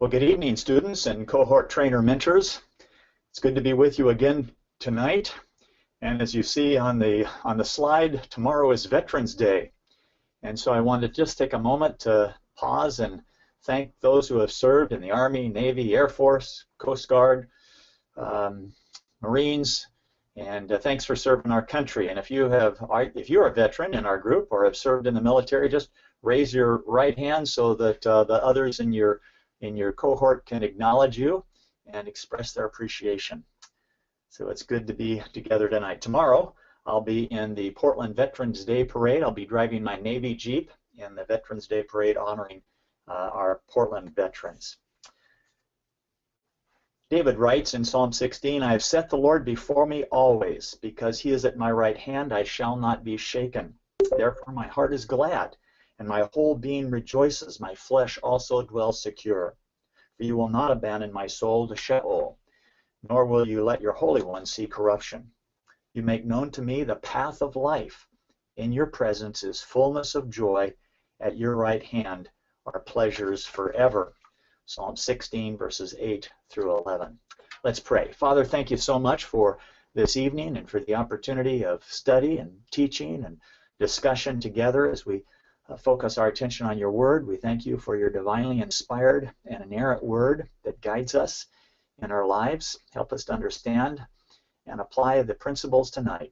Well, good evening, students and cohort trainer mentors. It's good to be with you again tonight. And as you see on the slide, tomorrow is Veterans Day. And so I wanted to just take a moment to pause and thank those who have served in the Army, Navy, Air Force, Coast Guard, Marines, and thanks for serving our country. And if you're a veteran in our group or have served in the military, just raise your right hand so that the others in your cohort can acknowledge you and express their appreciation. So it's good to be together tonight. Tomorrow, I'll be in the Portland Veterans Day Parade. I'll be driving my Navy Jeep in the Veterans Day Parade honoring our Portland veterans. David writes in Psalm 16, I have set the Lord before me always. Because he is at my right hand, I shall not be shaken. Therefore my heart is glad, and my whole being rejoices. My flesh also dwells secure. For you will not abandon my soul to Sheol, nor will you let your Holy One see corruption. You make known to me the path of life. In your presence is fullness of joy. At your right hand are pleasures forever. Psalm 16, verses 8 through 11. Let's pray. Father, thank you so much for this evening and for the opportunity of study and teaching and discussion together as we focus our attention on your word. We thank you for your divinely inspired and inerrant word that guides us in our lives. Help us to understand and apply the principles tonight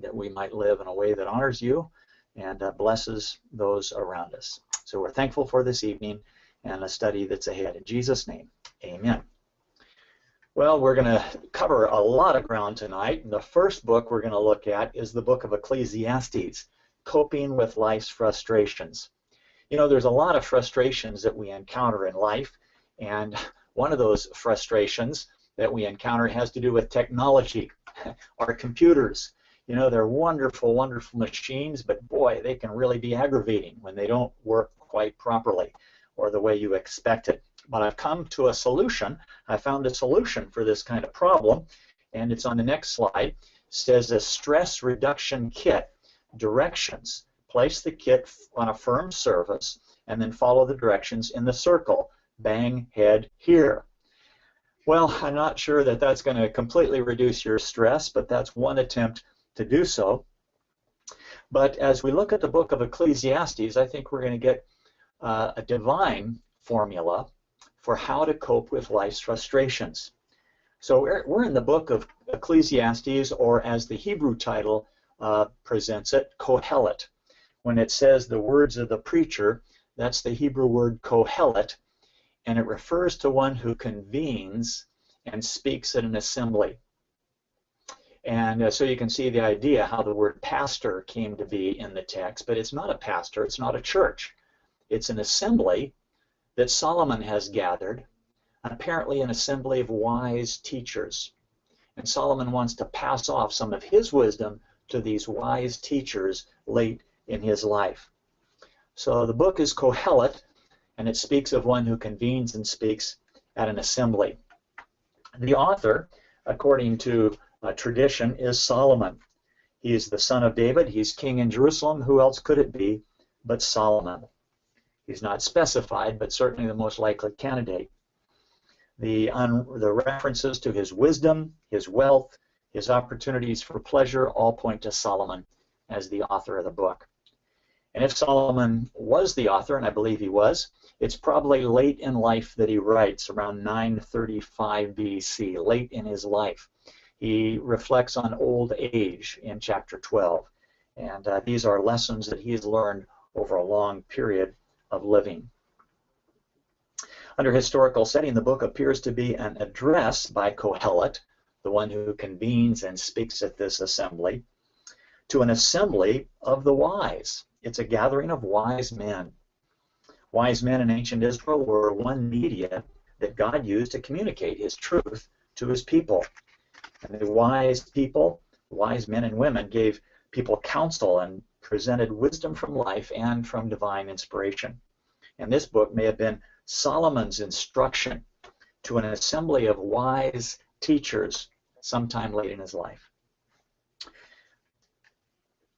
that we might live in a way that honors you and blesses those around us. So we're thankful for this evening and a study that's ahead. In Jesus' name, amen. Well, we're going to cover a lot of ground tonight. And the first book we're going to look at is the book of Ecclesiastes, Coping with Life's Frustrations. You know, there's a lot of frustrations that we encounter in life, and one of those frustrations that we encounter has to do with technology. Our computers, you know, they're wonderful, wonderful machines, but boy, they can really be aggravating when they don't work quite properly or the way you expect it. But I've come to a solution. I found a solution for this kind of problem, and it's on the next slide. It says a stress reduction kit. Directions. Place the kit on a firm surface and then follow the directions in the circle. Bang, head here. Well, I'm not sure that that's going to completely reduce your stress, but that's one attempt to do so. But as we look at the book of Ecclesiastes, I think we're going to get a divine formula for how to cope with life's frustrations. So we're in the book of Ecclesiastes, or as the Hebrew title presents it, Qohelet. When it says the words of the preacher, that's the Hebrew word Qohelet, and it refers to one who convenes and speaks at an assembly. And so you can see the idea how the word pastor came to be in the text, but it's not a pastor, it's not a church. It's an assembly that Solomon has gathered, apparently an assembly of wise teachers. And Solomon wants to pass off some of his wisdom to these wise teachers late in his life. So the book is Qohelet, and it speaks of one who convenes and speaks at an assembly. The author, according to tradition, is Solomon. He is the son of David. He's king in Jerusalem. Who else could it be but Solomon? He's not specified, but certainly the most likely candidate. The references to his wisdom, his wealth, his opportunities for pleasure all point to Solomon as the author of the book. And if Solomon was the author, and I believe he was, it's probably late in life that he writes, around 935 BC, late in his life. He reflects on old age in chapter 12, and these are lessons that he has learned over a long period of living. Under historical setting, the book appears to be an address by Qohelet, the one who convenes and speaks at this assembly, to an assembly of the wise. It's a gathering of wise men. Wise men in ancient Israel were one media that God used to communicate his truth to his people. And the wise people, wise men and women, gave people counsel and presented wisdom from life and from divine inspiration. And this book may have been Solomon's instruction to an assembly of wise teachers sometime late in his life.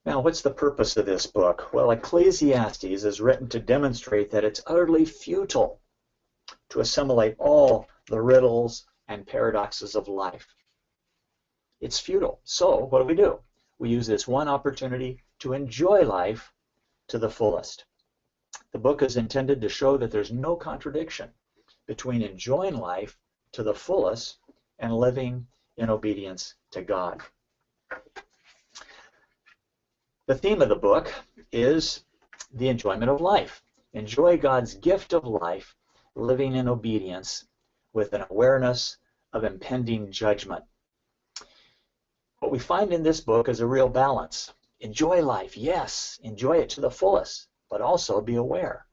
Now, what's the purpose of this book? Well, Ecclesiastes is written to demonstrate that it's utterly futile to assimilate all the riddles and paradoxes of life. It's futile. So what do? We use this one opportunity to enjoy life to the fullest. The book is intended to show that there's no contradiction between enjoying life to the fullest and living in obedience to God. The theme of the book is the enjoyment of life. Enjoy God's gift of life, living in obedience with an awareness of impending judgment. What we find in this book is a real balance. Enjoy life, yes, enjoy it to the fullest, but also be aware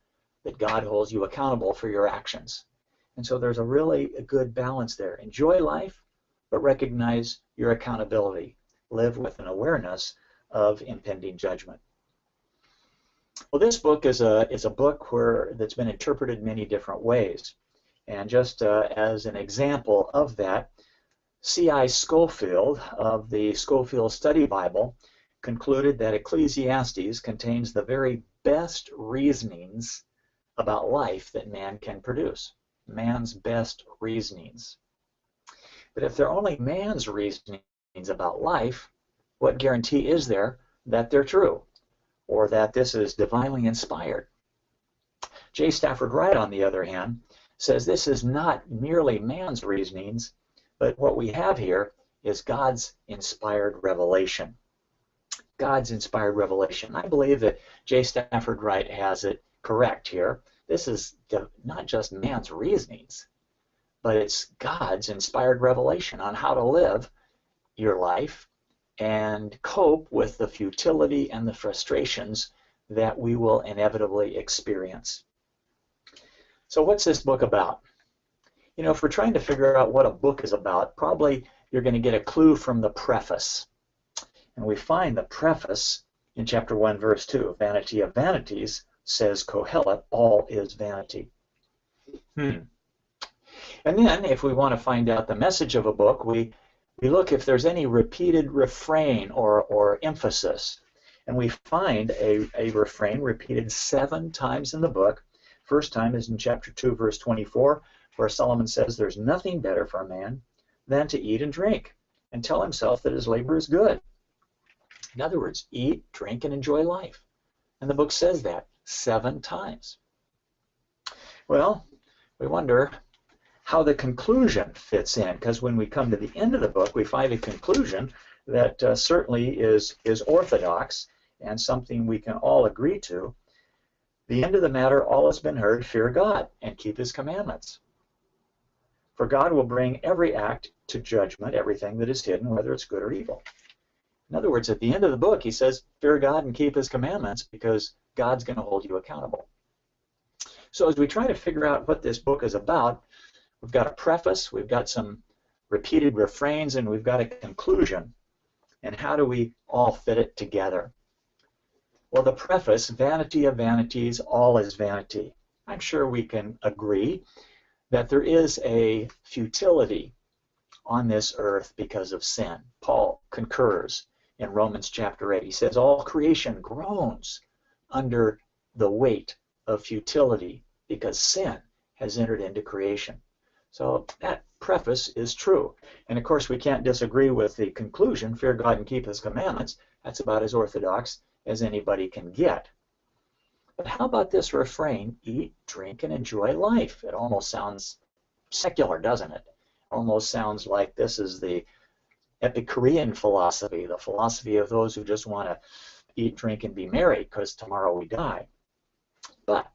that God holds you accountable for your actions. And so there's a good balance there. Enjoy life, but recognize your accountability. Live with an awareness of impending judgment. Well, this book is a book that's been interpreted many different ways. And just as an example of that, C.I. Scofield of the Scofield Study Bible concluded that Ecclesiastes contains the very best reasonings about life that man can produce. Man's best reasonings. But if they're only man's reasonings about life, what guarantee is there that they're true, or that this is divinely inspired? J. Stafford Wright, on the other hand, says this is not merely man's reasonings, but what we have here is God's inspired revelation. God's inspired revelation. I believe that J. Stafford Wright has it correct here. This is not just man's reasonings, but it's God's inspired revelation on how to live your life and cope with the futility and the frustrations that we will inevitably experience. So what's this book about? You know, if we're trying to figure out what a book is about, probably you're going to get a clue from the preface. And we find the preface in chapter 1, verse 2. Vanity of vanities, says Qohelet, all is vanity. And then, if we want to find out the message of a book, we look if there's any repeated refrain or emphasis. And we find a refrain repeated 7 times in the book. First time is in chapter 2, verse 24, where Solomon says there's nothing better for a man than to eat and drink and tell himself that his labor is good. In other words, eat, drink, and enjoy life. And the book says that 7 times. Well, we wonder how the conclusion fits in, because when we come to the end of the book, we find a conclusion that certainly is orthodox and something we can all agree to. The end of the matter, all has been heard, fear God and keep his commandments. For God will bring every act to judgment, everything that is hidden, whether it's good or evil. In other words, at the end of the book, he says, fear God and keep his commandments, because God's going to hold you accountable. So as we try to figure out what this book is about, we've got a preface, we've got some repeated refrains, and we've got a conclusion. And how do we all fit it together? Well, the preface, vanity of vanities, all is vanity. I'm sure we can agree that there is a futility on this earth because of sin. Paul concurs in Romans chapter 8. He says, all creation groans under the weight of futility because sin has entered into creation. So that preface is true. And of course we can't disagree with the conclusion, fear God and keep his commandments. That's about as orthodox as anybody can get. But how about this refrain, eat, drink, and enjoy life? It almost sounds secular, doesn't it? Almost sounds like this is the Epicurean philosophy, the philosophy of those who just want to eat, drink, and be merry because tomorrow we die. But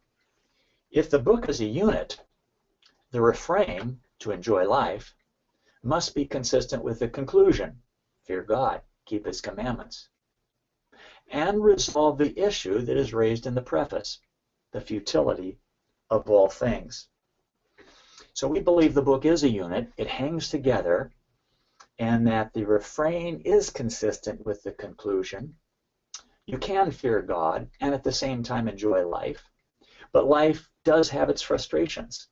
if the book is a unit, the refrain, to enjoy life, must be consistent with the conclusion, fear God, keep his commandments, and resolve the issue that is raised in the preface, the futility of all things. So we believe the book is a unit, it hangs together, and that the refrain is consistent with the conclusion. You can fear God and at the same time enjoy life, but life does have its frustrations.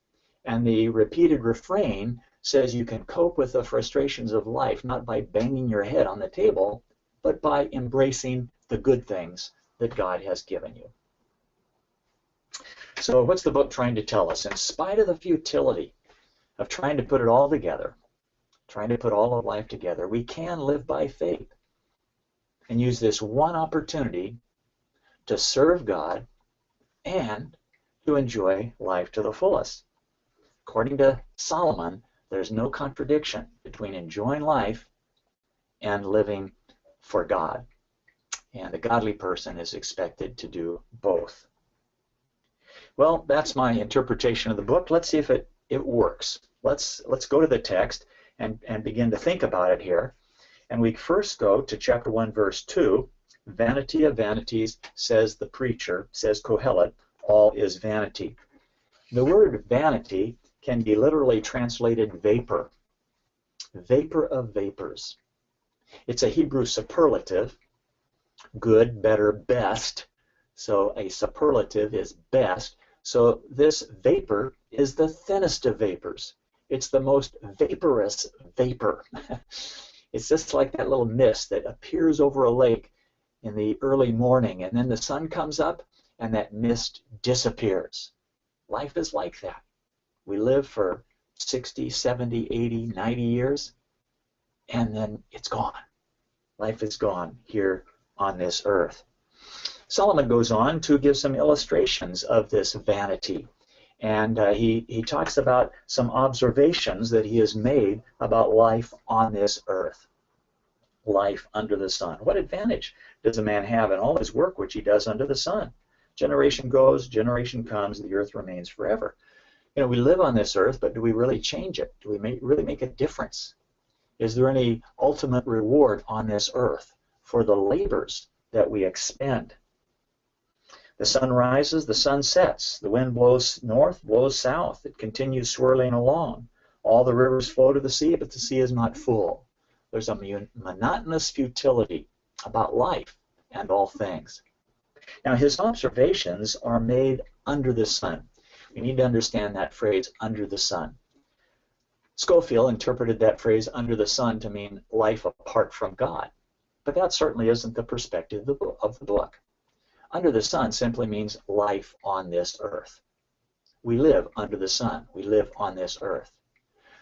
And the repeated refrain says you can cope with the frustrations of life not by banging your head on the table, but by embracing the good things that God has given you. So what's the book trying to tell us? In spite of the futility of trying to put it all together, trying to put all of life together, we can live by faith and use this one opportunity to serve God and to enjoy life to the fullest. According to Solomon, there's no contradiction between enjoying life and living for God. And a godly person is expected to do both. Well, that's my interpretation of the book. Let's see if it works. Let's go to the text and begin to think about it here. And we first go to chapter 1, verse 2. Vanity of vanities, says the preacher, says Qohelet, all is vanity. The word vanity can be literally translated vapor. Vapor of vapors. It's a Hebrew superlative, good, better, best. So a superlative is best. So this vapor is the thinnest of vapors. It's the most vaporous vapor. It's just like that little mist that appears over a lake in the early morning, and then the sun comes up and that mist disappears. Life is like that. We live for 60, 70, 80, 90 years, and then it's gone. Life is gone here on this earth. Solomon goes on to give some illustrations of this vanity, and he talks about some observations that he has made about life on this earth, life under the sun. What advantage does a man have in all his work which he does under the sun? Generation goes, generation comes, the earth remains forever. You know, we live on this earth, but do we really change it? Do we really make a difference? Is there any ultimate reward on this earth for the labors that we expend? The sun rises, the sun sets. The wind blows north, blows south. It continues swirling along. All the rivers flow to the sea, but the sea is not full. There's a monotonous futility about life and all things. Now, his observations are made under the sun. We need to understand that phrase, under the sun. Scofield interpreted that phrase, under the sun, to mean life apart from God. But that certainly isn't the perspective of the book. Under the sun simply means life on this earth. We live under the sun. We live on this earth.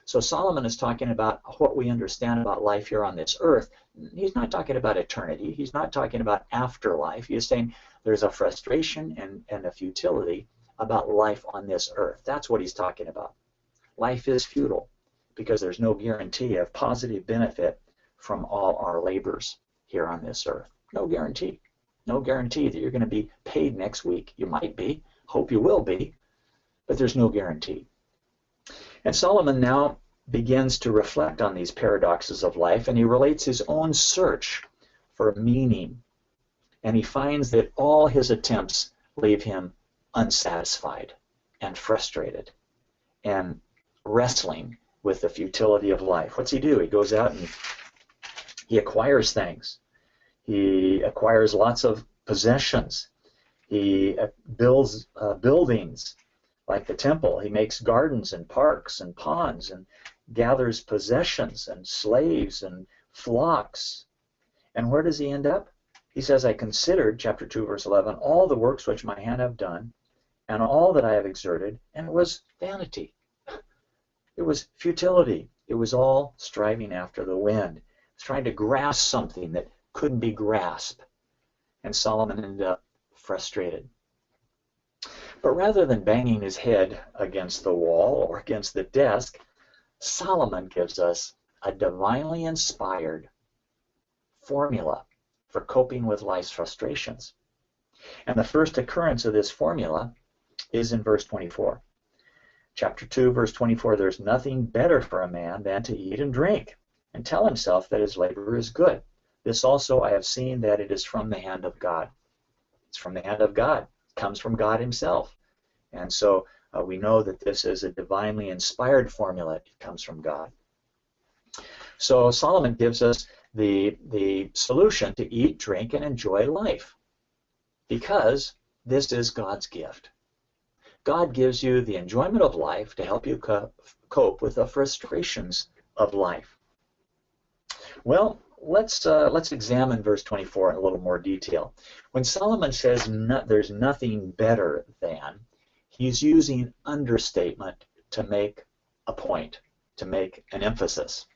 So Solomon is talking about what we understand about life here on this earth. He's not talking about eternity. He's not talking about afterlife. He's saying there's a frustration and a futility about life on this earth. That's what he's talking about. Life is futile because there's no guarantee of positive benefit from all our labors here on this earth. No guarantee. No guarantee that you're going to be paid next week. You might be. Hope you will be. But there's no guarantee. And Solomon now begins to reflect on these paradoxes of life, and he relates his own search for meaning. And he finds that all his attempts leave him unsatisfied and frustrated and wrestling with the futility of life. What's he do? He goes out and he acquires things. He acquires lots of possessions. He builds buildings like the temple. He makes gardens and parks and ponds and gathers possessions and slaves and flocks. And where does he end up? He says, I considered, chapter 2, verse 11, all the works which my hand have done and all that I have exerted, and it was vanity. It was futility. It was all striving after the wind. It's trying to grasp something that couldn't be grasped. And Solomon ended up frustrated. But rather than banging his head against the wall or against the desk, Solomon gives us a divinely inspired formula for coping with life's frustrations. And the first occurrence of this formula is in verse 24. Chapter 2, verse 24, there's nothing better for a man than to eat and drink and tell himself that his labor is good. This also I have seen that it is from the hand of God. It's from the hand of God. It comes from God himself. And so we know that this is a divinely inspired formula. It comes from God. So Solomon gives us the solution to eat, drink, and enjoy life, because this is God's gift. God gives you the enjoyment of life to help you cope with the frustrations of life. Well, let's examine verse 24 in a little more detail. When Solomon says there's nothing better than, He's using understatement to make a point, to make an emphasis.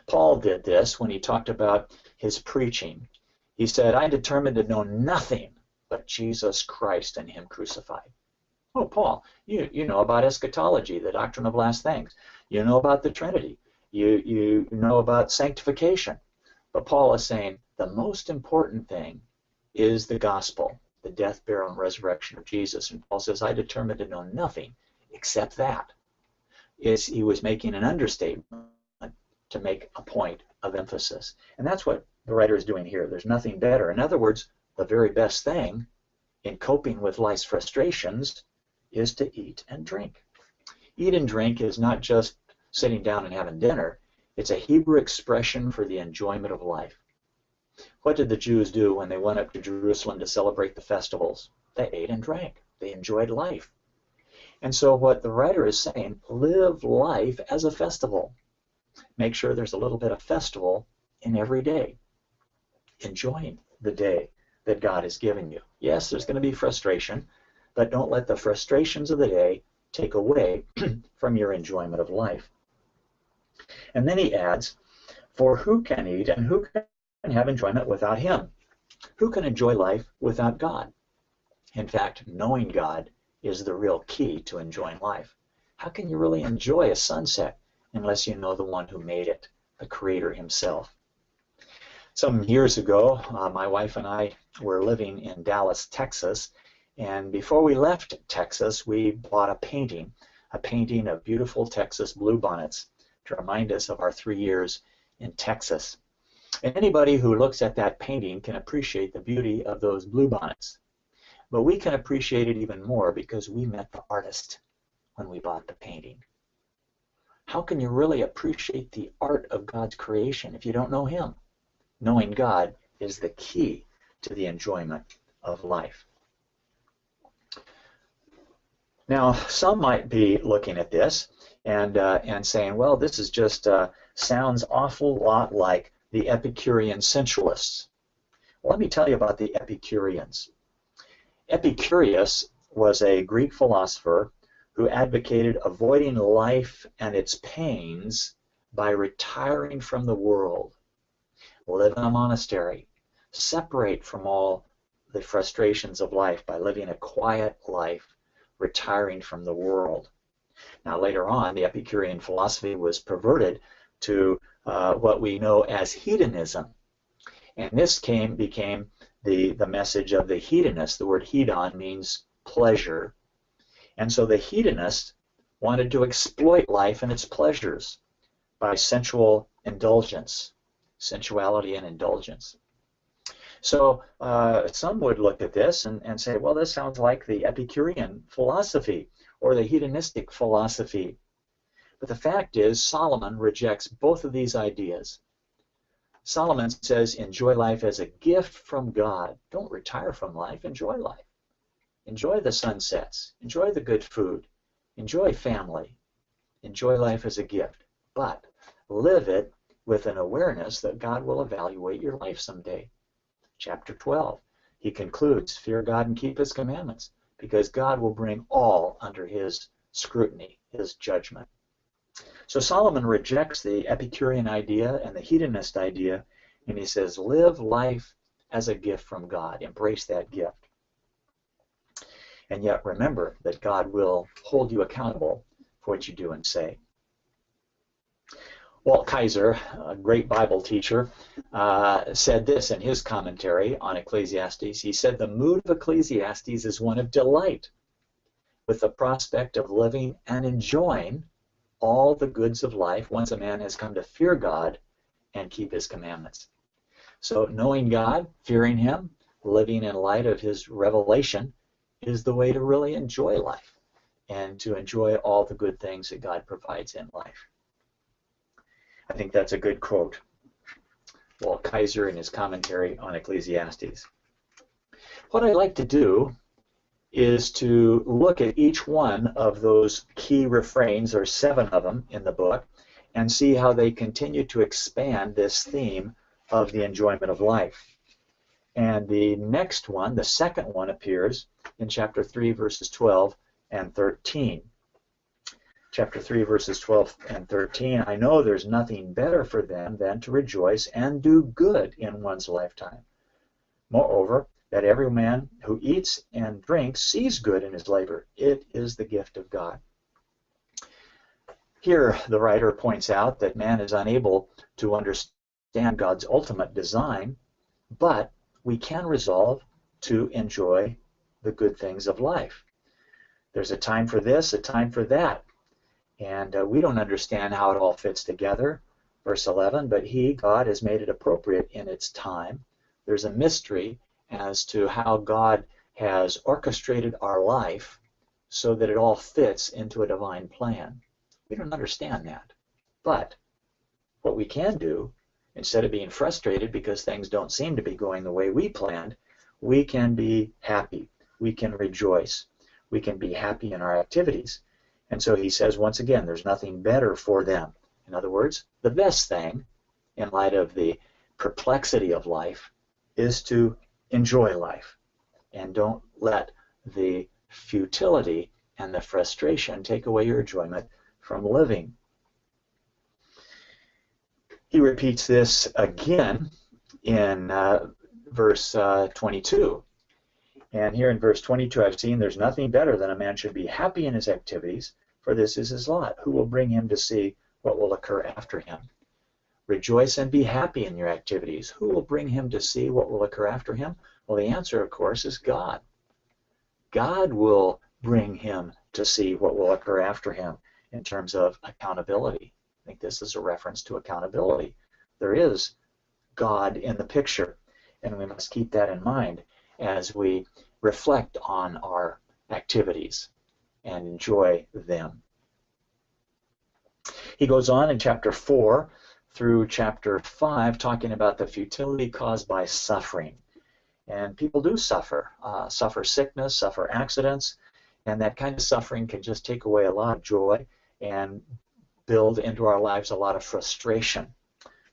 Paul did this when he talked about his preaching. He said, I determined to know nothing but Jesus Christ and him crucified. Oh, Paul, you know about eschatology, the doctrine of last things. You know about the Trinity. You know about sanctification. But Paul is saying the most important thing is the gospel, the death, burial, and resurrection of Jesus. And Paul says, I determined to know nothing except that. He was making an understatement to make a point of emphasis. And that's what the writer is doing here. There's nothing better. In other words, the very best thing in coping with life's frustrations is to eat and drink. Eat and drink is not just sitting down and having dinner. It's a Hebrew expression for the enjoyment of life. What did the Jews do when they went up to Jerusalem to celebrate the festivals? They ate and drank. They enjoyed life. And so what the writer is saying, live life as a festival. Make sure there's a little bit of festival in every day. Enjoying the day that God has given you. Yes, there's going to be frustration, but don't let the frustrations of the day take away from your enjoyment of life. And then he adds, for who can eat and who can have enjoyment without him? Who can enjoy life without God? In fact, knowing God is the real key to enjoying life. How can you really enjoy a sunset unless you know the one who made it, the Creator himself? Some years ago, my wife and I were living in Dallas, Texas, and before we left Texas, we bought a painting of beautiful Texas bluebonnets to remind us of our 3 years in Texas. And anybody who looks at that painting can appreciate the beauty of those bluebonnets. But we can appreciate it even more because we met the artist when we bought the painting. How can you really appreciate the art of God's creation if you don't know him? Knowing God is the key to the enjoyment of life. Now, some might be looking at this and saying, well, this is just sounds awful lot like the Epicurean sensualists. Well, let me tell you about the Epicureans. Epicurus was a Greek philosopher who advocated avoiding life and its pains by retiring from the world, live in a monastery, separate from all the frustrations of life by living a quiet life, retiring from the world. Now later on, the Epicurean philosophy was perverted to what we know as hedonism. And this became the message of the hedonist. The word hedon means pleasure. And so the hedonist wanted to exploit life and its pleasures by sensual indulgence, sensuality and indulgence. So some would look at this and say, well, this sounds like the Epicurean philosophy or the hedonistic philosophy. But the fact is, Solomon rejects both of these ideas. Solomon says, enjoy life as a gift from God. Don't retire from life. Enjoy life. Enjoy the sunsets. Enjoy the good food. Enjoy family. Enjoy life as a gift. But live it with an awareness that God will evaluate your life someday. Chapter 12, he concludes, fear God and keep his commandments, because God will bring all under his scrutiny, his judgment. So Solomon rejects the Epicurean idea and the hedonist idea, and he says, live life as a gift from God. Embrace that gift. And yet remember that God will hold you accountable for what you do and say. Walt Kaiser, a great Bible teacher, said this in his commentary on Ecclesiastes. He said, the mood of Ecclesiastes is one of delight, with the prospect of living and enjoying all the goods of life once a man has come to fear God and keep his commandments. So knowing God, fearing him, living in light of his revelation is the way to really enjoy life and to enjoy all the good things that God provides in life. I think that's a good quote. Walt Kaiser in his commentary on Ecclesiastes. What I'd like to do is to look at each one of those key refrains, there are 7 of them in the book, and see how they continue to expand this theme of the enjoyment of life. And the next one, the second one, appears in chapter 3, verses 12 and 13. Chapter 3, verses 12 and 13. I know there's nothing better for them than to rejoice and do good in one's lifetime. Moreover, that every man who eats and drinks sees good in his labor. It is the gift of God. Here, the writer points out that man is unable to understand God's ultimate design, but we can resolve to enjoy the good things of life. There's a time for this, a time for that. And we don't understand how it all fits together. Verse 11, but he, God, has made it appropriate in its time. There's a mystery as to how God has orchestrated our life so that it all fits into a divine plan. We don't understand that. But what we can do, instead of being frustrated because things don't seem to be going the way we planned, we can be happy. We can rejoice. We can be happy in our activities. And so he says, once again, there's nothing better for them. In other words, the best thing, in light of the perplexity of life, is to enjoy life. And don't let the futility and the frustration take away your enjoyment from living. He repeats this again in verse 22. And here in verse 22, I've seen there's nothing better than a man should be happy in his activities, for this is his lot. Who will bring him to see what will occur after him? Rejoice and be happy in your activities. Who will bring him to see what will occur after him? Well, the answer, of course, is God. God will bring him to see what will occur after him in terms of accountability. I think this is a reference to accountability. There is God in the picture, and we must keep that in mind as we reflect on our activities and enjoy them. He goes on in chapter 4 through chapter 5 talking about the futility caused by suffering. And people do suffer sickness, suffer accidents, and that kind of suffering can just take away a lot of joy and build into our lives a lot of frustration.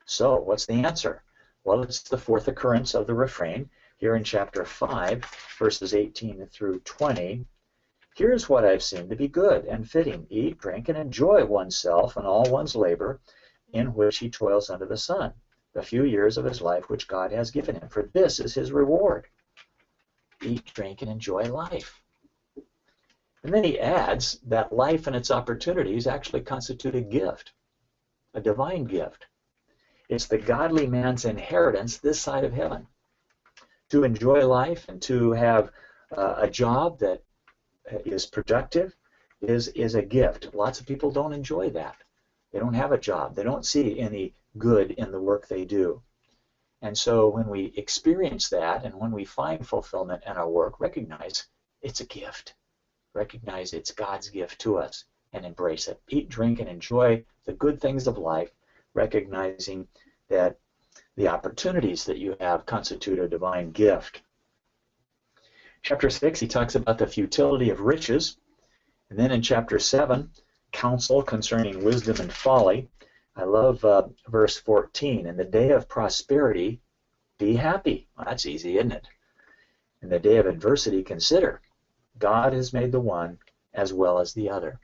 So what's the answer? Well, it's the fourth occurrence of the refrain here in chapter 5, verses 18 through 20. Here's what I've seen to be good and fitting. Eat, drink, and enjoy oneself and all one's labor in which he toils under the sun, the few years of his life which God has given him. For this is his reward. Eat, drink, and enjoy life. And then he adds that life and its opportunities actually constitute a gift, a divine gift. It's the godly man's inheritance this side of heaven. To enjoy life and to have a job that is productive is a gift. Lots of people don't enjoy that. They don't have a job. They don't see any good in the work they do. And so when we experience that and when we find fulfillment in our work, recognize it's a gift. Recognize it's God's gift to us and embrace it. Eat, drink, and enjoy the good things of life, recognizing that the opportunities that you have constitute a divine gift. Chapter 6, he talks about the futility of riches. And then in chapter 7, counsel concerning wisdom and folly. I love verse 14. In the day of prosperity, be happy. Well, that's easy, isn't it? In the day of adversity, consider. God has made the one as well as the other.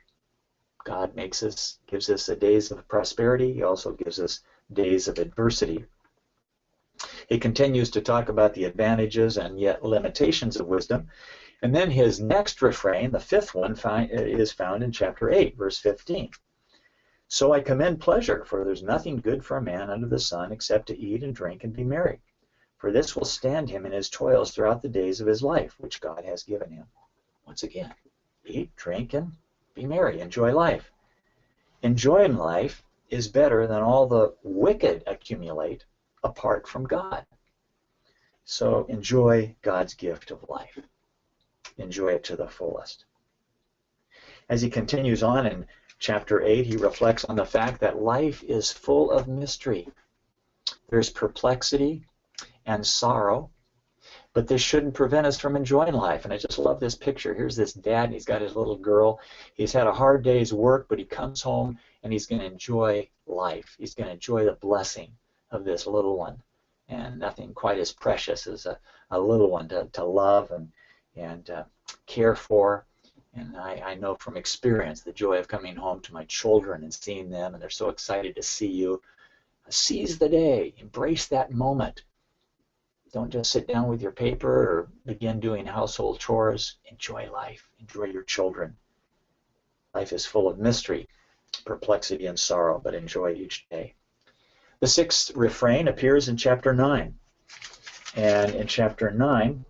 God gives us days of prosperity. He also gives us days of adversity. He continues to talk about the advantages and yet limitations of wisdom. And then his next refrain, the fifth one, is found in chapter 8, verse 15. So I commend pleasure, for there's nothing good for a man under the sun except to eat and drink and be merry. For this will stand him in his toils throughout the days of his life, which God has given him. Once again, eat, drink, and be merry. Enjoy life. Enjoying life is better than all the wicked accumulate apart from God. So enjoy God's gift of life. Enjoy it to the fullest. As he continues on in chapter 8, he reflects on the fact that life is full of mystery. There's perplexity and sorrow, but this shouldn't prevent us from enjoying life. And I just love this picture. Here's this dad, and he's got his little girl. He's had a hard day's work, but he comes home, and he's going to enjoy life. He's going to enjoy the blessing of this little one. And nothing quite as precious as a little one to love and care for And I know from experience the joy of coming home to my children and seeing them, and they're so excited to see you. Seize the day. Embrace that moment. Don't just sit down with your paper or begin doing household chores. Enjoy life. Enjoy your children. Life is full of mystery, perplexity, and sorrow, but enjoy each day. The sixth refrain appears in chapter 9. And in chapter 9,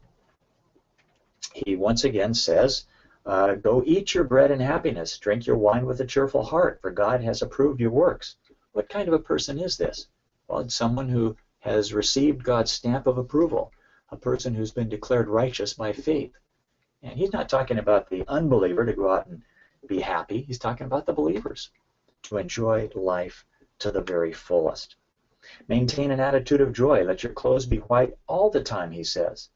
he once again says, go eat your bread in happiness, drink your wine with a cheerful heart, for God has approved your works. What kind of a person is this? Well, it's someone who has received God's stamp of approval, a person who's been declared righteous by faith. And he's not talking about the unbeliever to go out and be happy. He's talking about the believers to enjoy life to the very fullest. Maintain an attitude of joy. Let your clothes be white all the time, he says.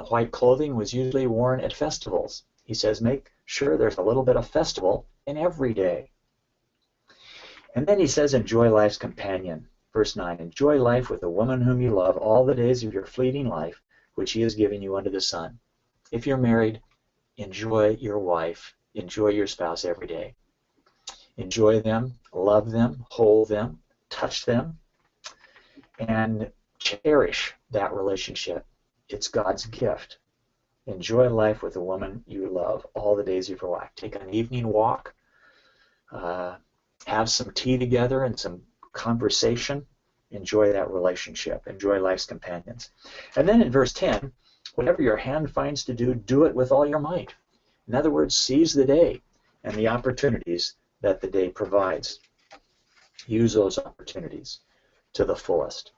White clothing was usually worn at festivals. He says make sure there's a little bit of festival in every day. And then he says enjoy life's companion. Verse 9, enjoy life with the woman whom you love all the days of your fleeting life, which he has given you under the sun. If you're married, enjoy your wife, enjoy your spouse every day. Enjoy them, love them, hold them, touch them, and cherish that relationship. It's God's gift. Enjoy life with the woman you love all the days of your life. Take an evening walk, have some tea together and some conversation. Enjoy that relationship. Enjoy life's companions. And then in verse 10, whatever your hand finds to do, do it with all your might. In other words, seize the day and the opportunities that the day provides. Use those opportunities to the fullest.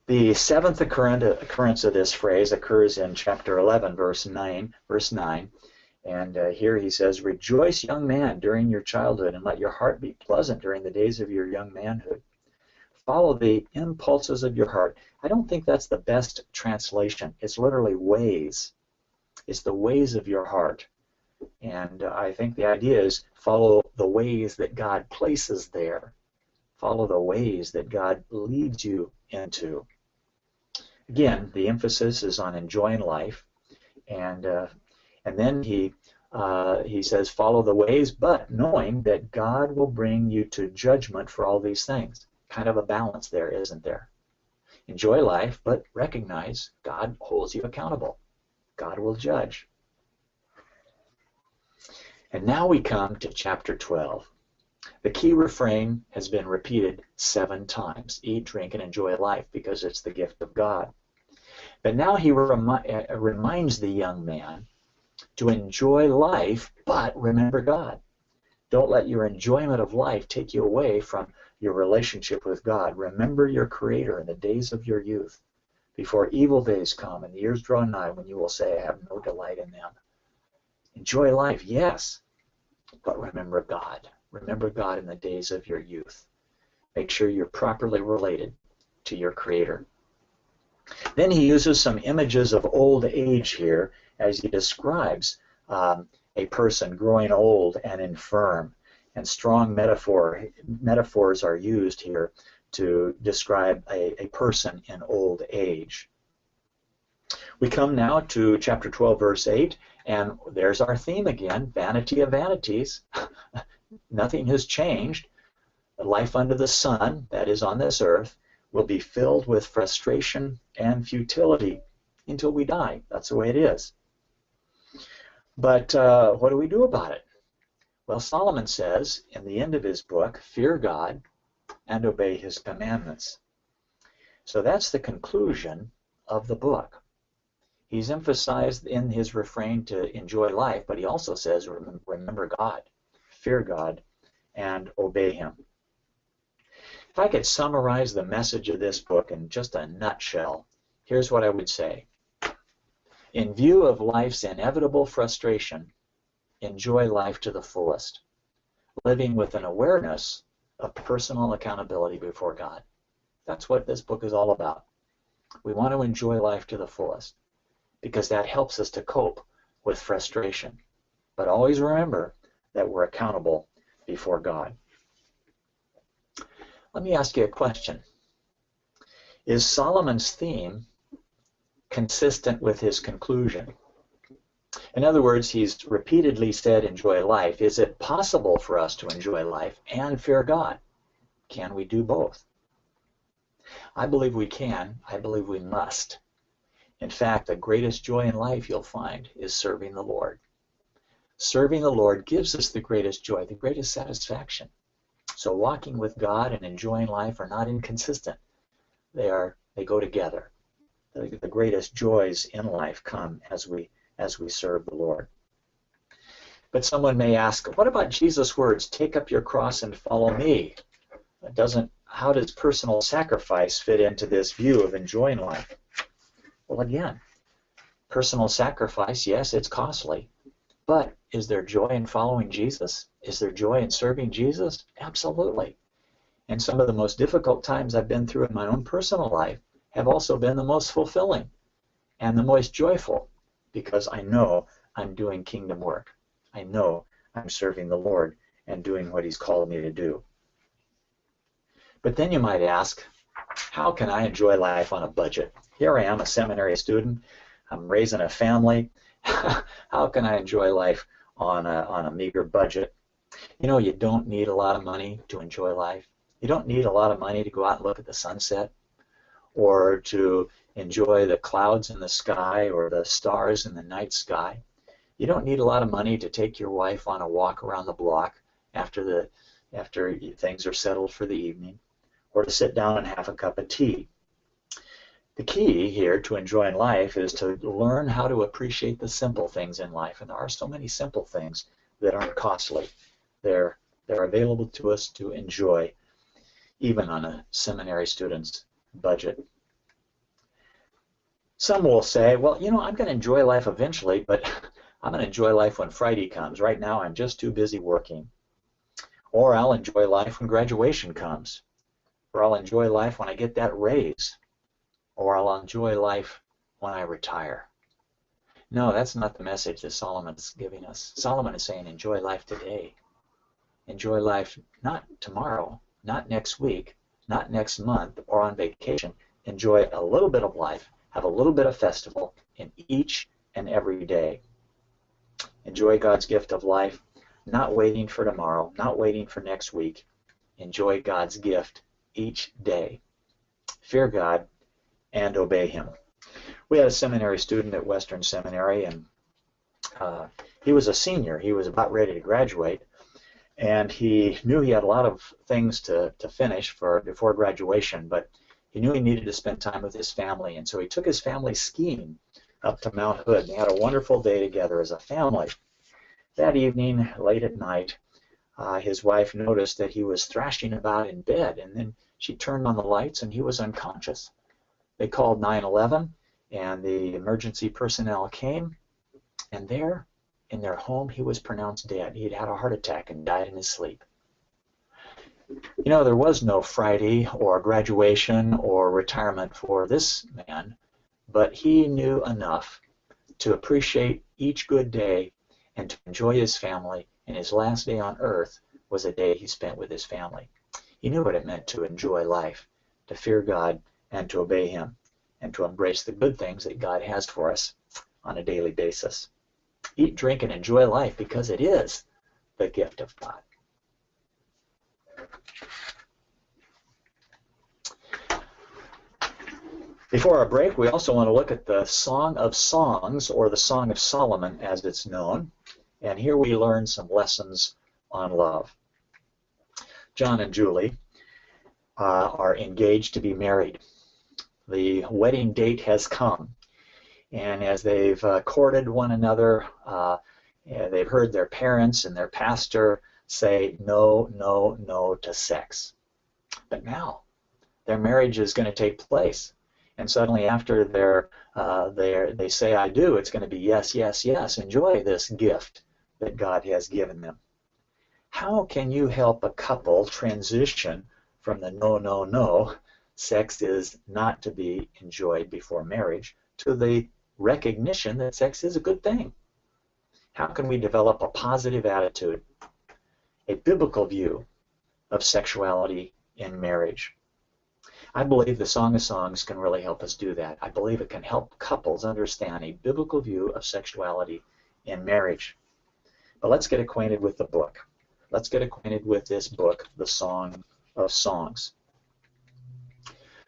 The seventh occurrence of this phrase occurs in chapter 11, verse 9. And here he says, rejoice, young man, during your childhood, and let your heart be pleasant during the days of your young manhood. Follow the impulses of your heart. I don't think that's the best translation. It's literally ways. It's the ways of your heart. And I think the idea is follow the ways that God places there. Follow the ways that God leads you into. Again, the emphasis is on enjoying life, and then he says, follow the ways, but knowing that God will bring you to judgment for all these things. Kind of a balance there, isn't there? Enjoy life, but recognize God holds you accountable. God will judge. And now we come to chapter 12. The key refrain has been repeated 7 times. Eat, drink, and enjoy life because it's the gift of God. But now he reminds the young man to enjoy life, but remember God. Don't let your enjoyment of life take you away from your relationship with God. Remember your Creator in the days of your youth, before evil days come and the years draw nigh when you will say, I have no delight in them. Enjoy life, yes, but remember God. Remember God in the days of your youth. Make sure you're properly related to your Creator. Then he uses some images of old age here as he describes a person growing old and infirm. And strong metaphors are used here to describe a person in old age. We come now to chapter 12, verse 8, and there's our theme again, vanity of vanities. Nothing has changed. Life under the sun, that is on this earth, will be filled with frustration and futility until we die. That's the way it is. But what do we do about it? Well, Solomon says in the end of his book, fear God and obey his commandments. So that's the conclusion of the book. He's emphasized in his refrain to enjoy life, but he also says remember God, fear God, and obey him. If I could summarize the message of this book in just a nutshell, here's what I would say. In view of life's inevitable frustration, enjoy life to the fullest, living with an awareness of personal accountability before God. That's what this book is all about. We want to enjoy life to the fullest because that helps us to cope with frustration. But always remember that we're accountable before God. Let me ask you a question. Is Solomon's theme consistent with his conclusion? In other words, he's repeatedly said, enjoy life. Is it possible for us to enjoy life and fear God? Can we do both? I believe we can. I believe we must. In fact, the greatest joy in life, you'll find, is serving the Lord. Serving the Lord gives us the greatest joy, the greatest satisfaction. So walking with God and enjoying life are not inconsistent. They go together. The greatest joys in life come as we serve the Lord. But someone may ask, what about Jesus' words, take up your cross and follow me? How does personal sacrifice fit into this view of enjoying life? Well, again, personal sacrifice, yes, it's costly. But is there joy in following Jesus? Is there joy in serving Jesus? Absolutely. And some of the most difficult times I've been through in my own personal life have also been the most fulfilling and the most joyful, because I know I'm doing kingdom work. I know I'm serving the Lord and doing what He's called me to do. But then you might ask, how can I enjoy life on a budget? Here I am, a seminary student. I'm raising a family. How can I enjoy life on a meager budget? You know, you don't need a lot of money to enjoy life. You don't need a lot of money to go out and look at the sunset, or to enjoy the clouds in the sky or the stars in the night sky. You don't need a lot of money to take your wife on a walk around the block after things are settled for the evening, or to sit down and have a cup of tea. The key here to enjoying life is to learn how to appreciate the simple things in life, and there are so many simple things that aren't costly. They're available to us to enjoy, even on a seminary student's budget. Some will say, well, you know, I'm going to enjoy life eventually, but I'm going to enjoy life when Friday comes. Right now I'm just too busy working. Or I'll enjoy life when graduation comes. Or I'll enjoy life when I get that raise. Or I'll enjoy life when I retire. No, that's not the message that Solomon's giving us. Solomon is saying enjoy life today. Enjoy life not tomorrow, not next week, not next month or on vacation. Enjoy a little bit of life. Have a little bit of festival in each and every day. Enjoy God's gift of life, not waiting for tomorrow, not waiting for next week. Enjoy God's gift each day. Fear God and obey Him. We had a seminary student at Western Seminary, and he was a senior. He was about ready to graduate, and he knew he had a lot of things to finish before graduation, but he knew he needed to spend time with his family, and so he took his family skiing up to Mount Hood, and they had a wonderful day together as a family. That evening, late at night, his wife noticed that he was thrashing about in bed, and then she turned on the lights, and he was unconscious. They called 911, and the emergency personnel came, and there, in their home, he was pronounced dead. He had had a heart attack and died in his sleep. You know, there was no Friday or graduation or retirement for this man, but he knew enough to appreciate each good day and to enjoy his family, and his last day on earth was a day he spent with his family. He knew what it meant to enjoy life, to fear God and to obey Him, and to embrace the good things that God has for us on a daily basis. Eat, drink, and enjoy life because it is the gift of God. Before our break, we also want to look at the Song of Songs, or the Song of Solomon as it's known, and here we learn some lessons on love. John and Julie are engaged to be married. The wedding date has come, and as they've courted one another, they've heard their parents and their pastor say no, no, no to sex. But now their marriage is going to take place, and suddenly after they say I do, it's going to be yes, yes, yes. Enjoy this gift that God has given them. How can you help a couple transition from the no, no, no, sex is not to be enjoyed before marriage, to the recognition that sex is a good thing? How can we develop a positive attitude, a biblical view of sexuality in marriage? I believe the Song of Songs can really help us do that. I believe it can help couples understand a biblical view of sexuality in marriage. But let's get acquainted with the book. Let's get acquainted with this book, the Song of Songs.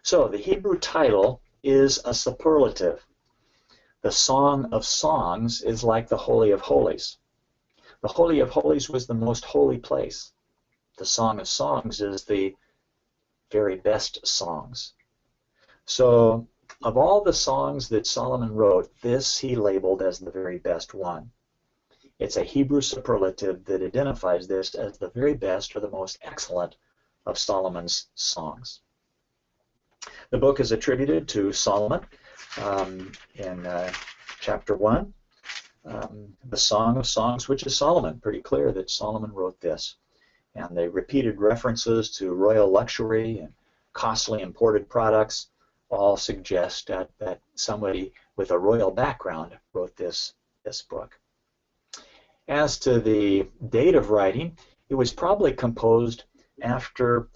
So the Hebrew title is a superlative. The Song of Songs is like the Holy of Holies. The Holy of Holies was the most holy place. The Song of Songs is the very best songs. So of all the songs that Solomon wrote, this he labeled as the very best one. It's a Hebrew superlative that identifies this as the very best or the most excellent of Solomon's songs. The book is attributed to Solomon in chapter 1. The Song of Songs, which is Solomon. Pretty clear that Solomon wrote this. And the repeated references to royal luxury and costly imported products all suggest that somebody with a royal background wrote this book. As to the date of writing, it was probably composed after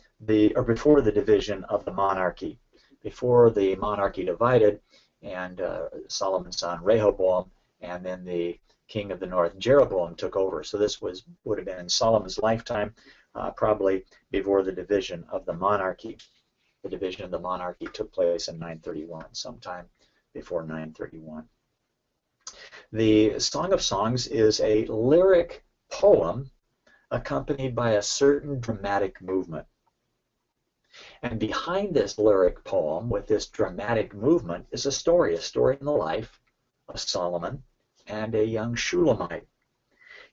or before the division of the monarchy. Before the monarchy divided and Solomon's son Rehoboam and then the king of the north Jeroboam took over. So this would have been in Solomon's lifetime, probably before the division of the monarchy. The division of the monarchy took place in 931, sometime before 931. The Song of Songs is a lyric poem accompanied by a certain dramatic movement. And behind this lyric poem, with this dramatic movement, is a story in the life of Solomon and a young Shulammite.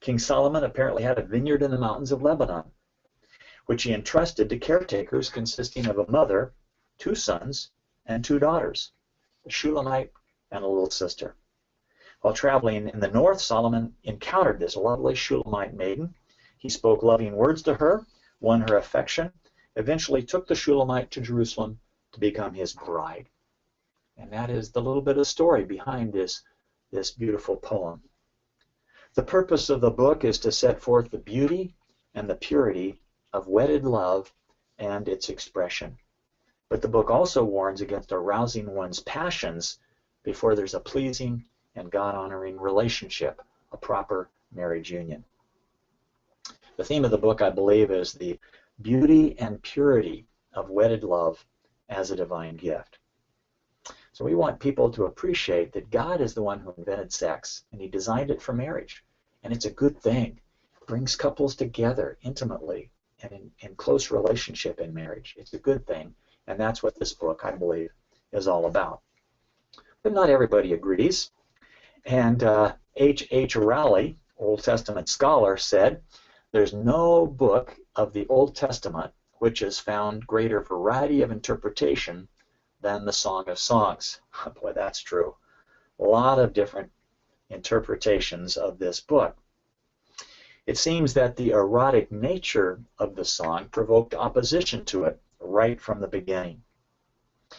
King Solomon apparently had a vineyard in the mountains of Lebanon, which he entrusted to caretakers consisting of a mother, 2 sons, and 2 daughters, a Shulammite and a little sister. While traveling in the north, Solomon encountered this lovely Shulammite maiden. He spoke loving words to her, won her affection, eventually took the Shulammite to Jerusalem to become his bride. And that is the little bit of story behind this beautiful poem. The purpose of the book is to set forth the beauty and the purity of wedded love and its expression. But the book also warns against arousing one's passions before there's a pleasing and God-honoring relationship, a proper marriage union. The theme of the book, I believe, is the beauty and purity of wedded love as a divine gift. So we want people to appreciate that God is the one who invented sex, and he designed it for marriage. And it's a good thing. It brings couples together intimately and in close relationship in marriage. It's a good thing, and that's what this book, I believe, is all about. But not everybody agrees. And H. Rowley, Old Testament scholar, said, "There's no book of the Old Testament which has found greater variety of interpretation than the Song of Songs." Boy, that's true. A lot of different interpretations of this book. It seems that the erotic nature of the song provoked opposition to it right from the beginning.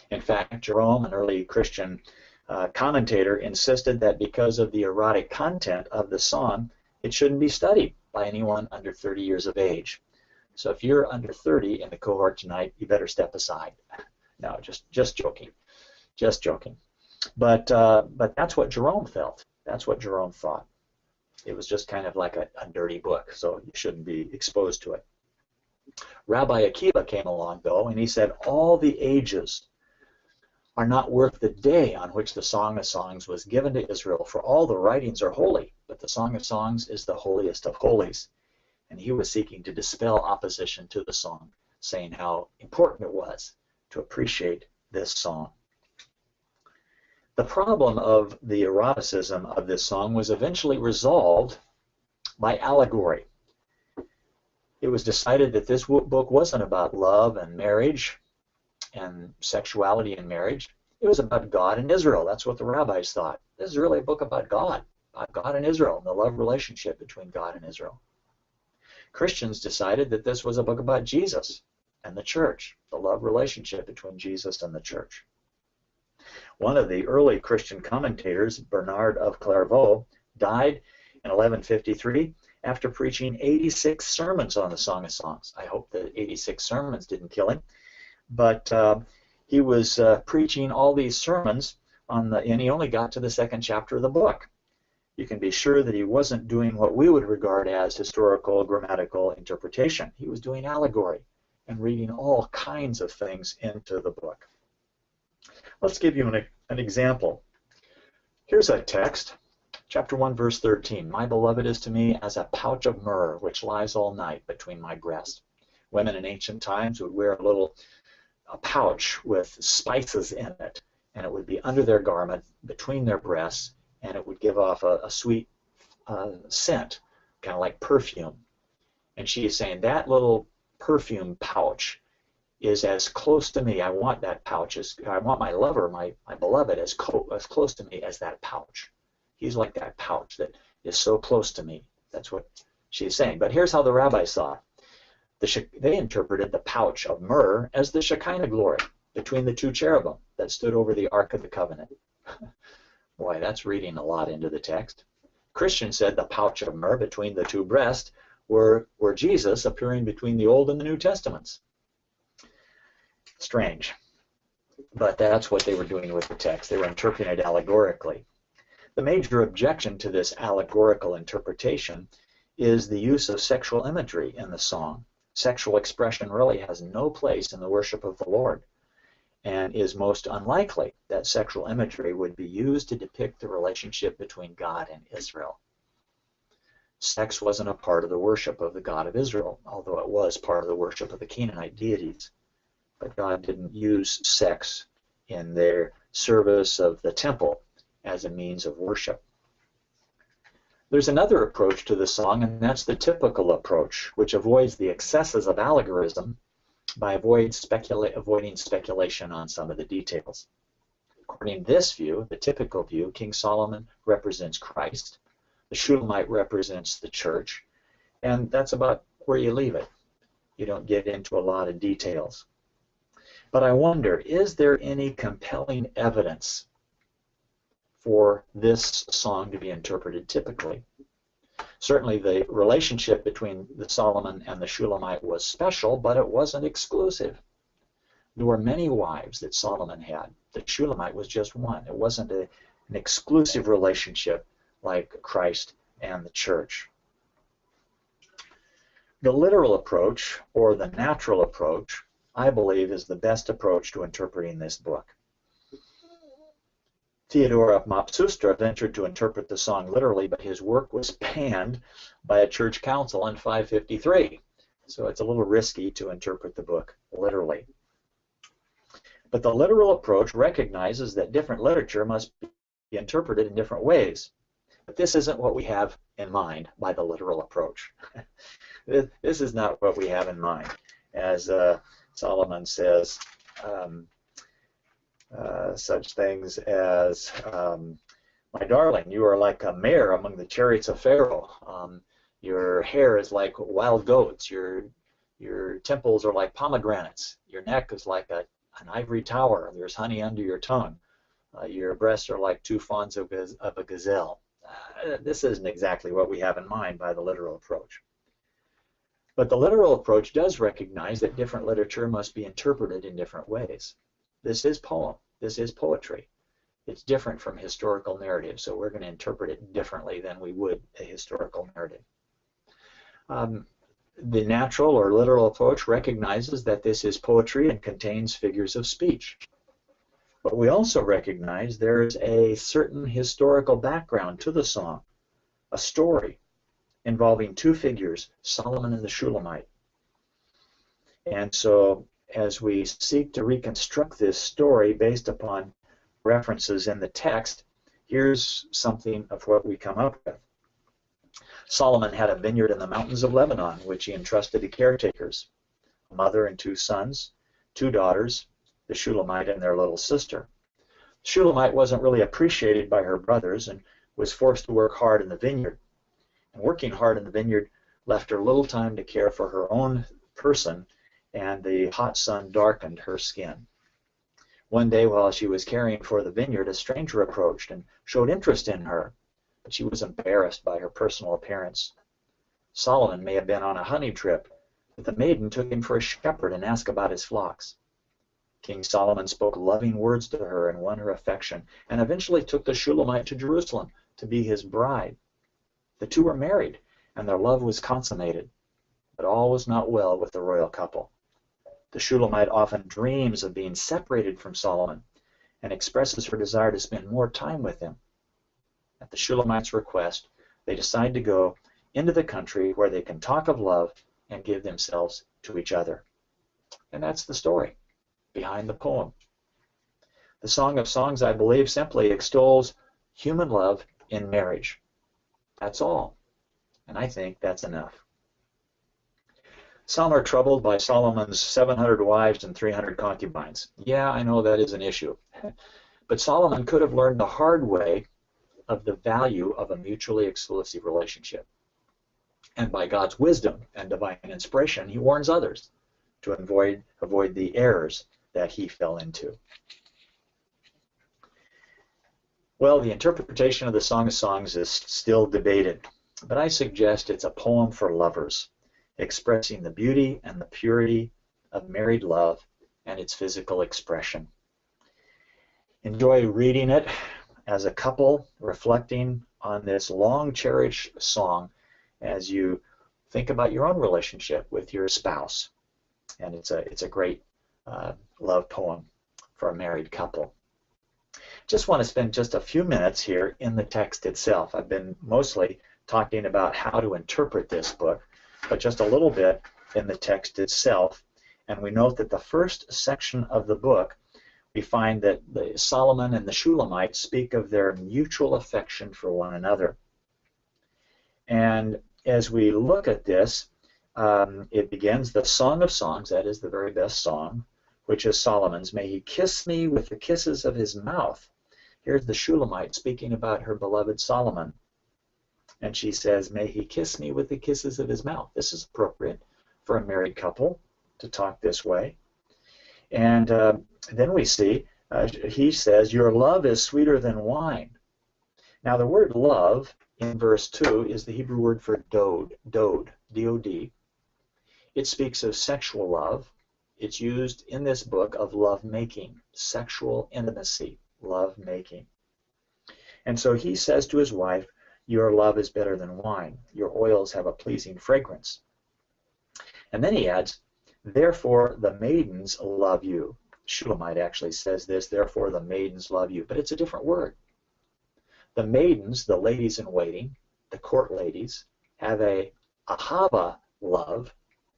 In fact, Jerome, an early Christian commentator, insisted that because of the erotic content of the song, it shouldn't be studied by anyone under 30 years of age. So if you're under 30 in the cohort tonight, you better step aside. No, just joking. Just joking. But that's what Jerome felt. That's what Jerome thought. It was just kind of like a dirty book, so you shouldn't be exposed to it. Rabbi Akiba came along, though, and he said, all the ages are not worth the day on which the Song of Songs was given to Israel, for all the writings are holy, but the Song of Songs is the holiest of holies. And he was seeking to dispel opposition to the song, saying how important it was to appreciate this song. The problem of the eroticism of this song was eventually resolved by allegory. It was decided that this book wasn't about love and marriage and sexuality and marriage. It was about God and Israel. That's what the rabbis thought. This is really a book about God and Israel, and the love relationship between God and Israel. Christians decided that this was a book about Jesus and the church, the love relationship between Jesus and the church. One of the early Christian commentators, Bernard of Clairvaux, died in 1153 after preaching 86 sermons on the Song of Songs. I hope that 86 sermons didn't kill him, but he was preaching all these sermons and he only got to the 2nd chapter of the book. you can be sure that he wasn't doing what we would regard as historical grammatical interpretation. He was doing allegory and reading all kinds of things into the book. Let's give you an example. Here's a text, chapter 1, verse 13. My beloved is to me as a pouch of myrrh, which lies all night between my breasts. Women in ancient times would wear a pouch with spices in it, and it would be under their garment, between their breasts, and it would give off a sweet scent, kind of like perfume. And she is saying that little perfume pouch is as close to me. I want that pouch. I want my lover, my beloved, as close to me as that pouch. He's like that pouch that is so close to me. That's what she's saying. But here's how the rabbis saw it. They interpreted the pouch of myrrh as the Shekinah glory between the two cherubim that stood over the Ark of the Covenant. Boy, that's reading a lot into the text. Christians said the pouch of myrrh between the two breasts were Jesus appearing between the Old and the New Testaments. Strange. But that's what they were doing with the text. They were interpreting it allegorically. The major objection to this allegorical interpretation is the use of sexual imagery in the song. Sexual expression really has no place in the worship of the Lord, and is most unlikely that sexual imagery would be used to depict the relationship between God and Israel. Sex wasn't a part of the worship of the God of Israel, although it was part of the worship of the Canaanite deities. But God didn't use sex in their service of the temple as a means of worship. There's another approach to the song, and that's the typical approach, which avoids the excesses of allegorism by avoiding speculation on some of the details. According to this view, the typical view, King Solomon represents Christ, the Shulammite represents the church, and that's about where you leave it. You don't get into a lot of details. But I wonder, is there any compelling evidence for this song to be interpreted typically? Certainly the relationship between the Solomon and the Shulammite was special, but it wasn't exclusive. There were many wives that Solomon had. The Shulamite was just one. It wasn't an exclusive relationship like Christ and the church. The literal approach, or the natural approach, I believe is the best approach to interpreting this book. Theodore of Mopsuestra ventured to interpret the song literally, but his work was panned by a church council in 553. So it's a little risky to interpret the book literally. But the literal approach recognizes that different literature must be interpreted in different ways. But this isn't what we have in mind by the literal approach. This is not what we have in mind. As Solomon says, such things as, my darling, you are like a mare among the chariots of Pharaoh. Your hair is like wild goats. Your temples are like pomegranates. Your neck is like an ivory tower. There's honey under your tongue. Your breasts are like two fawns of a gazelle. This isn't exactly what we have in mind by the literal approach. But the literal approach does recognize that different literature must be interpreted in different ways. This is poem. This is poetry. It's different from historical narrative, so we're going to interpret it differently than we would a historical narrative. The natural or literal approach recognizes that this is poetry and contains figures of speech. But we also recognize there's a certain historical background to the song, a story involving two figures, Solomon and the Shulamite. And so as we seek to reconstruct this story based upon references in the text, here's something of what we come up with. Solomon had a vineyard in the mountains of Lebanon, which he entrusted to caretakers, a mother and two sons, two daughters, the Shulamite and their little sister. Shulamite wasn't really appreciated by her brothers and was forced to work hard in the vineyard. And working hard in the vineyard left her little time to care for her own person, and the hot sun darkened her skin. One day while she was caring for the vineyard, a stranger approached and showed interest in her, but she was embarrassed by her personal appearance. Solomon may have been on a hunting trip, but the maiden took him for a shepherd and asked about his flocks. King Solomon spoke loving words to her and won her affection, and eventually took the Shulamite to Jerusalem to be his bride. The two were married, and their love was consummated. But all was not well with the royal couple. The Shulamite often dreams of being separated from Solomon and expresses her desire to spend more time with him. At the Shulamite's request, they decide to go into the country where they can talk of love and give themselves to each other. And that's the story behind the poem. The Song of Songs, I believe, simply extols human love in marriage. That's all. And I think that's enough. Some are troubled by Solomon's 700 wives and 300 concubines. Yeah, I know that is an issue. But Solomon could have learned the hard way of the value of a mutually exclusive relationship. And by God's wisdom and divine inspiration, he warns others to avoid the errors that he fell into. Well, the interpretation of the Song of Songs is still debated, but I suggest it's a poem for lovers, expressing the beauty and the purity of married love and its physical expression. Enjoy reading it as a couple, reflecting on this long-cherished song as you think about your own relationship with your spouse. And it's a great love poem for a married couple. Just want to spend just a few minutes here in the text itself. I've been mostly talking about how to interpret this book, but just a little bit in the text itself. And we note that the first section of the book, we find that Solomon and the Shulamite speak of their mutual affection for one another. And as we look at this, it begins the Song of Songs, that is the very best song, which is Solomon's. May he kiss me with the kisses of his mouth. Here's the Shulamite speaking about her beloved Solomon. And she says, may he kiss me with the kisses of his mouth. This is appropriate for a married couple to talk this way. And then we see, he says, your love is sweeter than wine. Now the word love in verse 2 is the Hebrew word for dode, D-O-D. It speaks of sexual love. It's used in this book of love-making, sexual intimacy, love-making. And so he says to his wife, your love is better than wine. Your oils have a pleasing fragrance. And then he adds, therefore the maidens love you. Shulammite actually says this, therefore the maidens love you. But it's a different word. The maidens, the ladies in waiting, the court ladies, have a ahava love,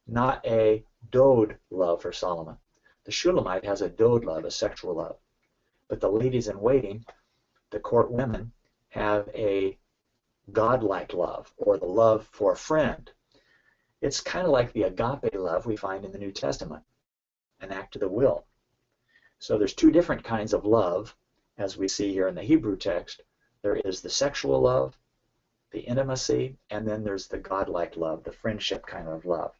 not a dode love for Solomon. The Shulamite has a dode love, a sexual love. But the ladies in waiting, the court women, have a godlike love, or the love for a friend. It's kind of like the agape love we find in the New Testament, an act of the will. So there's two different kinds of love, as we see here in the Hebrew text. There is the sexual love, the intimacy, and then there's the godlike love, the friendship kind of love.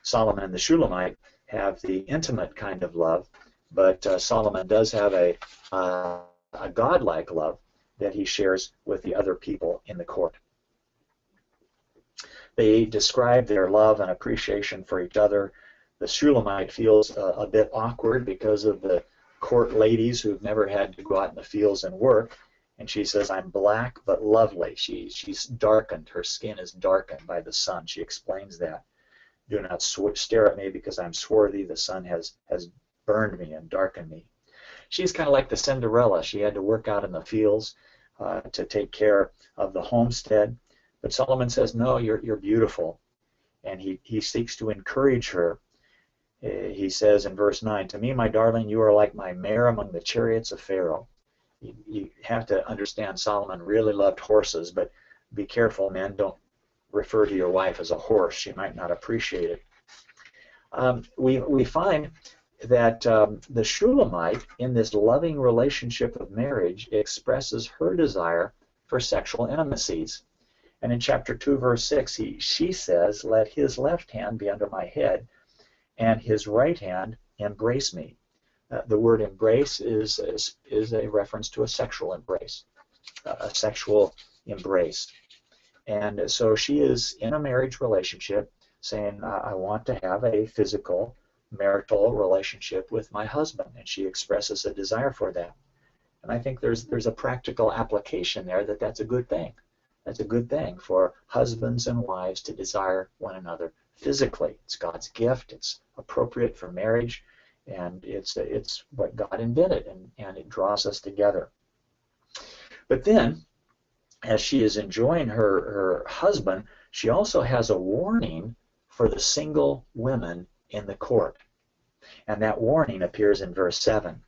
Solomon and the Shulamite have the intimate kind of love, but Solomon does have a godlike love that he shares with the other people in the court. They describe their love and appreciation for each other. The Shulamite feels a bit awkward because of the court ladies who've never had to go out in the fields and work. And she says, I'm black but lovely. She's darkened. Her skin is darkened by the sun. She explains that. Do not stare at me because I'm swarthy. The sun has burned me and darkened me. She's kind of like the Cinderella. She had to work out in the fields to take care of the homestead. But Solomon says, no, you're beautiful. And he seeks to encourage her. He says in verse 9, to me, my darling, you are like my mare among the chariots of Pharaoh. You have to understand Solomon really loved horses, but be careful, men. Don't refer to your wife as a horse. She might not appreciate it. We find that the Shulamite, in this loving relationship of marriage, expresses her desire for sexual intimacies. And in chapter 2, verse 6, she says, let his left hand be under my head, and his right hand embrace me. The word embrace is a reference to a sexual embrace, a sexual embrace. And so she is in a marriage relationship saying, I want to have a physical marital relationship with my husband, and she expresses a desire for that. And I think there's a practical application there that's a good thing. That's a good thing for husbands and wives to desire one another physically. It's God's gift. It's appropriate for marriage, and it's what God invented, and it draws us together. But then, as she is enjoying her husband, she also has a warning for the single women in the court. And that warning appears in verse 7.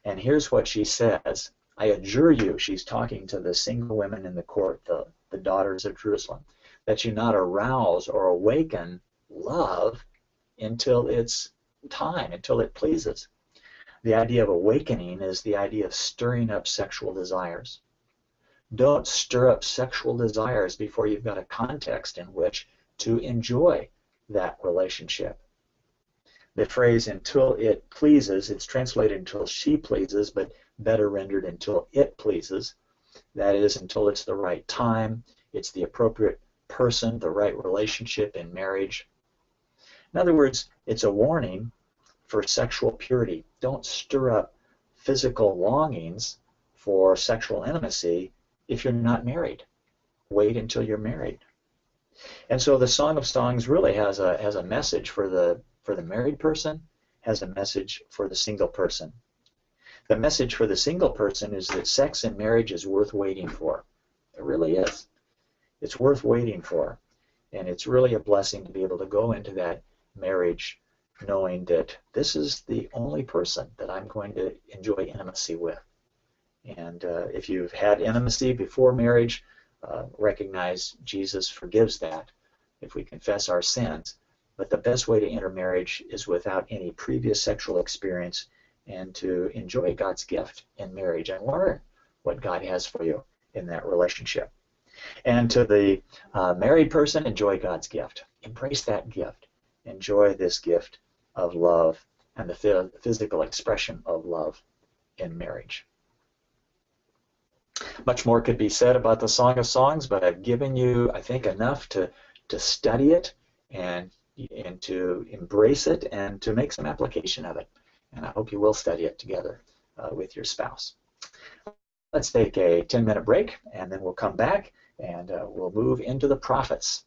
And here's what she says. I adjure you, she's talking to the single women in the court, the daughters of Jerusalem, that you not arouse or awaken love until it's time, until it pleases. The idea of awakening is the idea of stirring up sexual desires. Don't stir up sexual desires before you've got a context in which to enjoy that relationship. The phrase until it pleases, it's translated until she pleases, but better rendered until it pleases. That is, until it's the right time, it's the appropriate person, the right relationship in marriage. In other words, it's a warning for sexual purity. Don't stir up physical longings for sexual intimacy if you're not married. Wait until you're married. And so the Song of Songs really has a message for the married person, has a message for the single person. The message for the single person is that sex in marriage is worth waiting for. It really is. It's worth waiting for. And it's really a blessing to be able to go into that marriage knowing that this is the only person that I'm going to enjoy intimacy with. And if you've had intimacy before marriage, recognize Jesus forgives that if we confess our sins. But the best way to enter marriage is without any previous sexual experience and to enjoy God's gift in marriage and learn what God has for you in that relationship. And to the married person, enjoy God's gift. Embrace that gift. Enjoy this gift of love and the physical expression of love in marriage. Much more could be said about the Song of Songs, but I've given you, I think, enough to study it and to embrace it and to make some application of it. And I hope you will study it together with your spouse. Let's take a 10-minute break, and then we'll come back and we'll move into the prophets.